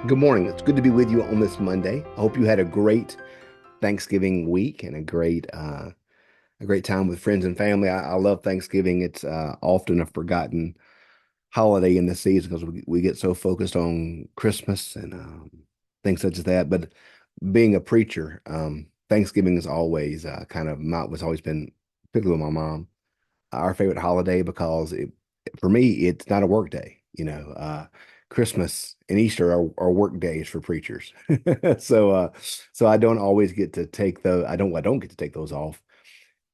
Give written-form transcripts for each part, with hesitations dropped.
Good morning. It's good to be with you on this Monday. I hope you had a great Thanksgiving week and a great time with friends and family. I love Thanksgiving. It's often a forgotten holiday in the season because we get so focused on Christmas and things such as that. But being a preacher, Thanksgiving is always kind of my was always been, particularly with my mom, our favorite holiday because for me, it's not a work day. Christmas and Easter are work days for preachers. So, so I don't always get to take those. I don't get to take those off.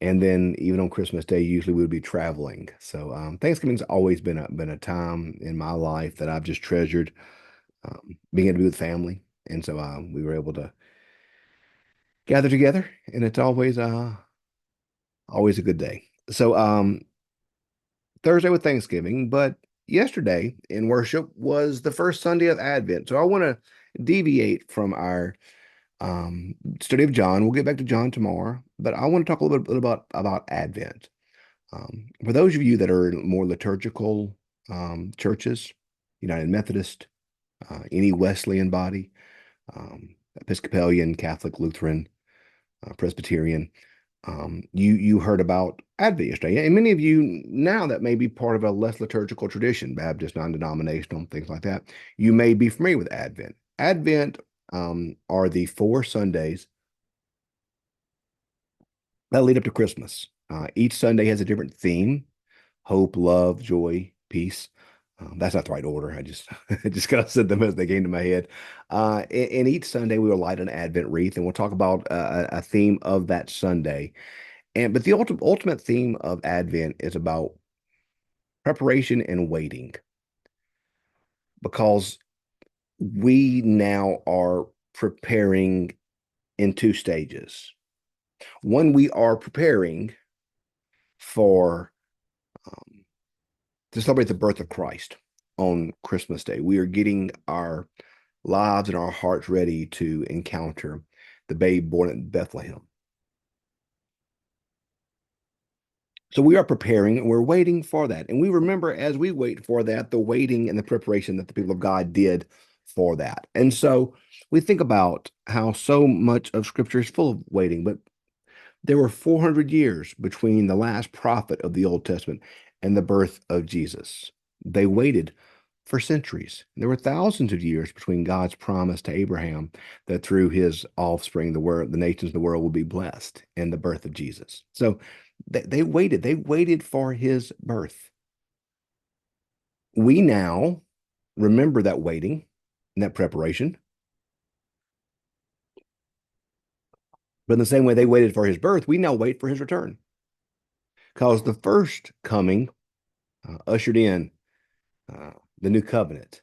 And then even on Christmas Day, usually we would be traveling. So, Thanksgiving's always been a time in my life that I've just treasured, being able to be with family. And so, we were able to gather together, and it's always a good day. So, Thursday with Thanksgiving, but yesterday in worship was the first Sunday of Advent. So I want to deviate from our study of John. We'll get back to John tomorrow, but I want to talk a little bit about Advent. For those of you that are in more liturgical churches, United Methodist, any Wesleyan body, Episcopalian, Catholic, Lutheran, Presbyterian, you heard about Advent yesterday, and many of you now that may be part of a less liturgical tradition, Baptist, non-denominational, things like that. You may be familiar with Advent. Advent are the 4 Sundays that lead up to Christmas. Each Sunday has a different theme: hope, love, joy, peace. That's not the right order. I just I just kind of said them as they came to my head. And each Sunday we will light an Advent wreath, and we'll talk about a theme of that Sunday. But the ultimate theme of Advent is about preparation and waiting, because we now are preparing in 2 stages. One, we are preparing for to celebrate the birth of Christ on Christmas Day. We are getting our lives and our hearts ready to encounter the babe born in Bethlehem. So we are preparing and we're waiting for that. And we remember as we wait for that, the waiting and the preparation that the people of God did for that. And so we think about how so much of Scripture is full of waiting, but there were 400 years between the last prophet of the Old Testament and the birth of Jesus. They waited for centuries. There were thousands of years between God's promise to Abraham that through his offspring, the nations of the world will be blessed, and the birth of Jesus. So they waited. They waited for his birth. We now remember that waiting and that preparation. But in the same way they waited for his birth, we now wait for his return. Because the first coming ushered in uh, the new covenant.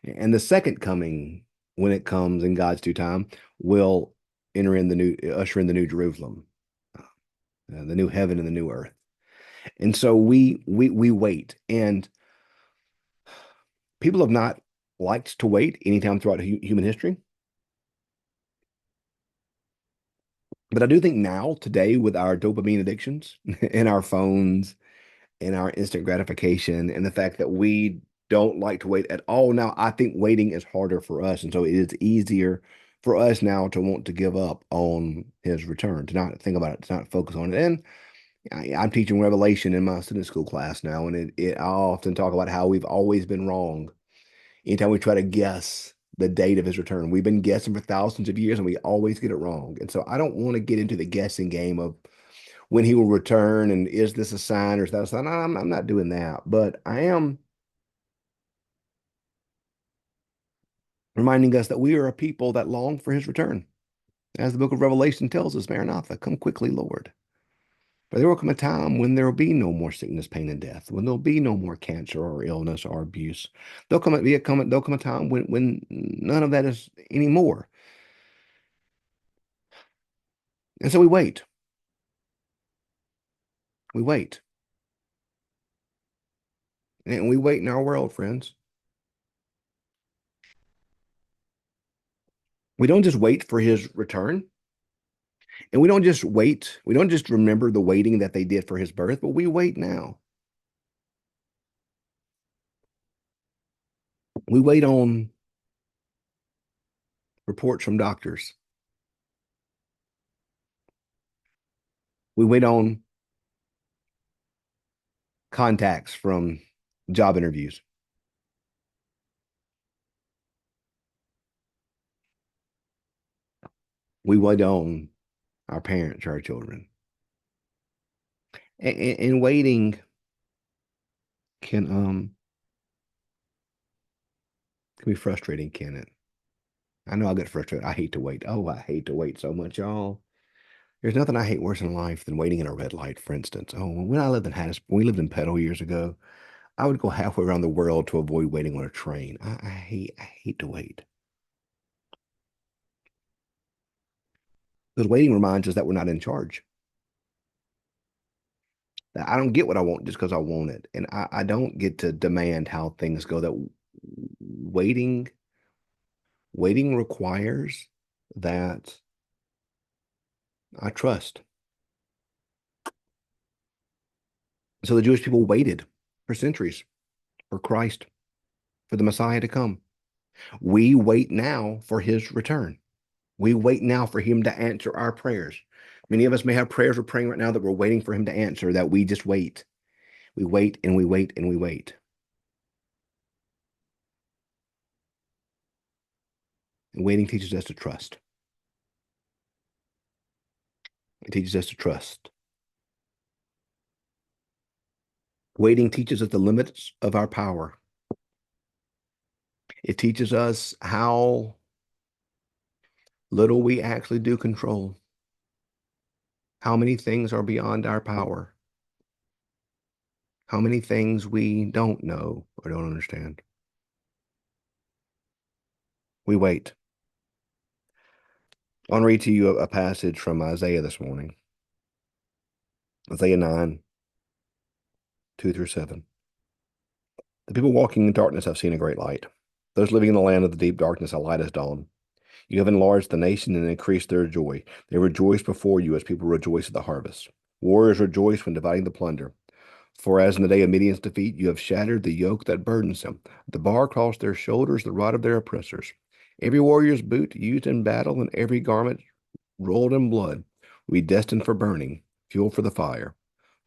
And the second coming, when it comes in God's due time, will usher in the new Jerusalem, the new heaven and the new earth. And so we wait, and people have not liked to wait anytime throughout human history. But I do think now, today, with our dopamine addictions and our phones and our instant gratification and the fact that we don't like to wait at all now, I think waiting is harder for us. And so it is easier for us now to want to give up on his return, to not think about it, to not focus on it. And I'm teaching Revelation in my Sunday school class now, and I often talk about how we've always been wrong. Anytime we try to guess the date of his return, we've been guessing for thousands of years and we always get it wrong. And so I don't want to get into the guessing game of when he will return and is this a sign or is that a sign. I'm not doing that, but I am reminding us that we are a people that long for his return. As the book of Revelation tells us, Maranatha, come quickly, Lord. For there will come a time when there will be no more sickness, pain, and death, when there'll be no more cancer or illness or abuse. There'll come a time when none of that is anymore. And so we wait. We wait. And we wait in our world, friends. We don't just wait for his return. And we don't just wait. We don't just remember the waiting that they did for his birth, but we wait now. We wait on reports from doctors. We wait on contacts from job interviews. We wait on our parents or our children. And waiting can be frustrating, can it? I know I get frustrated. I hate to wait. Oh, I hate to wait so much, y'all. There's nothing I hate worse in life than waiting in a red light, for instance. Oh, when I lived in Hattiesburg, we lived in Petal years ago, I would go halfway around the world to avoid waiting on a train. I hate to wait. Because waiting reminds us that we're not in charge. That I don't get what I want just because I want it. And I don't get to demand how things go. That waiting, waiting requires that I trust. So the Jewish people waited for centuries for Christ, for the Messiah to come. We wait now for his return. We wait now for him to answer our prayers. Many of us may have prayers we're praying right now that we're waiting for him to answer, that we just wait. We wait and we wait and we wait. And waiting teaches us to trust. It teaches us to trust. Waiting teaches us the limits of our power. It teaches us how little we actually do control, how many things are beyond our power, how many things we don't know or don't understand. We wait. I want to read to you a passage from Isaiah this morning. Isaiah 9, 2 through 7. The people walking in darkness have seen a great light. Those living in the land of the deep darkness, a light has dawned. You have enlarged the nation and increased their joy. They rejoice before you as people rejoice at the harvest. Warriors rejoice when dividing the plunder. For as in the day of Midian's defeat, you have shattered the yoke that burdens them, the bar across their shoulders, the rod of their oppressors. Every warrior's boot used in battle and every garment rolled in blood will be destined for burning, fuel for the fire.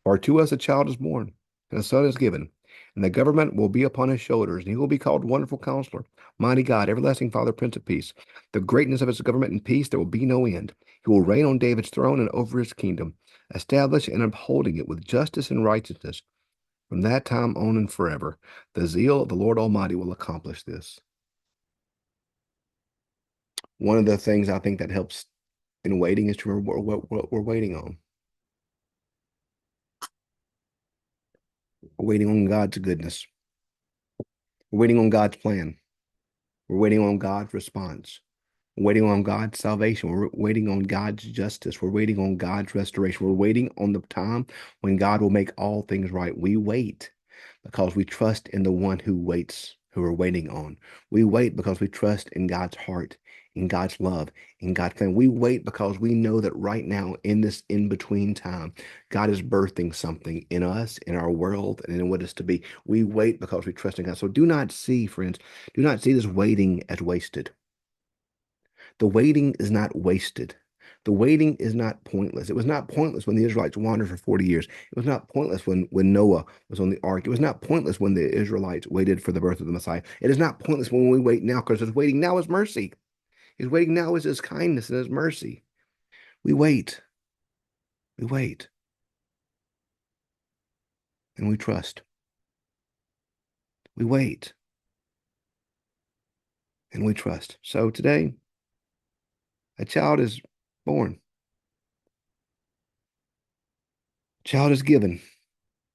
For to us a child is born, and a son is given, and the government will be upon his shoulders, and he will be called Wonderful Counselor, Mighty God, Everlasting Father, Prince of Peace. The greatness of his government and peace, there will be no end. He will reign on David's throne and over his kingdom, establishing and upholding it with justice and righteousness from that time on and forever. The zeal of the Lord Almighty will accomplish this. One of the things I think that helps in waiting is to remember what we're waiting on. We're waiting on God's goodness. We're waiting on God's plan. We're waiting on God's response. We're waiting on God's salvation. We're waiting on God's justice. We're waiting on God's restoration. We're waiting on the time when God will make all things right. We wait because we trust in the one who waits, who we're waiting on. We wait because we trust in God's heart, in God's love, in God's plan. We wait because we know that right now, in this in-between time, God is birthing something in us, in our world, and in what is to be. We wait because we trust in God. So do not see, friends, do not see this waiting as wasted. The waiting is not wasted. The waiting is not pointless. It was not pointless when the Israelites wandered for 40 years. It was not pointless when Noah was on the ark. It was not pointless when the Israelites waited for the birth of the Messiah. It is not pointless when we wait now, because his waiting now is mercy. His waiting now is his kindness and his mercy. We wait. We wait. And we trust. We wait. And we trust. So today, a child is born. A child is given,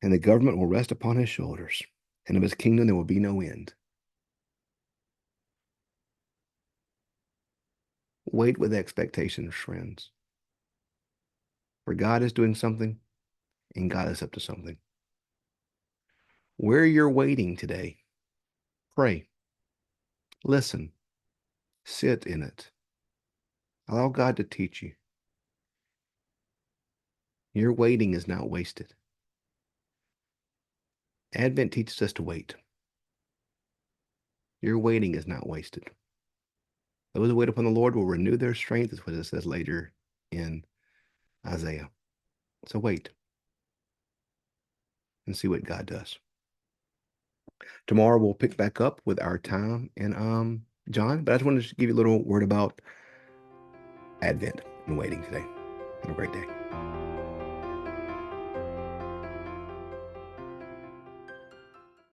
and the government will rest upon his shoulders, and of his kingdom there will be no end. Wait with expectations, friends. For God is doing something, and God is up to something. Where you're waiting today, pray, listen, sit in it. Allow God to teach you. Your waiting is not wasted. Advent teaches us to wait. Your waiting is not wasted. Those who wait upon the Lord will renew their strength, is what it says later in Isaiah. So wait and see what God does. Tomorrow we'll pick back up with our time in John, but I just wanted to give you a little word about Advent and waiting today. Have a great day.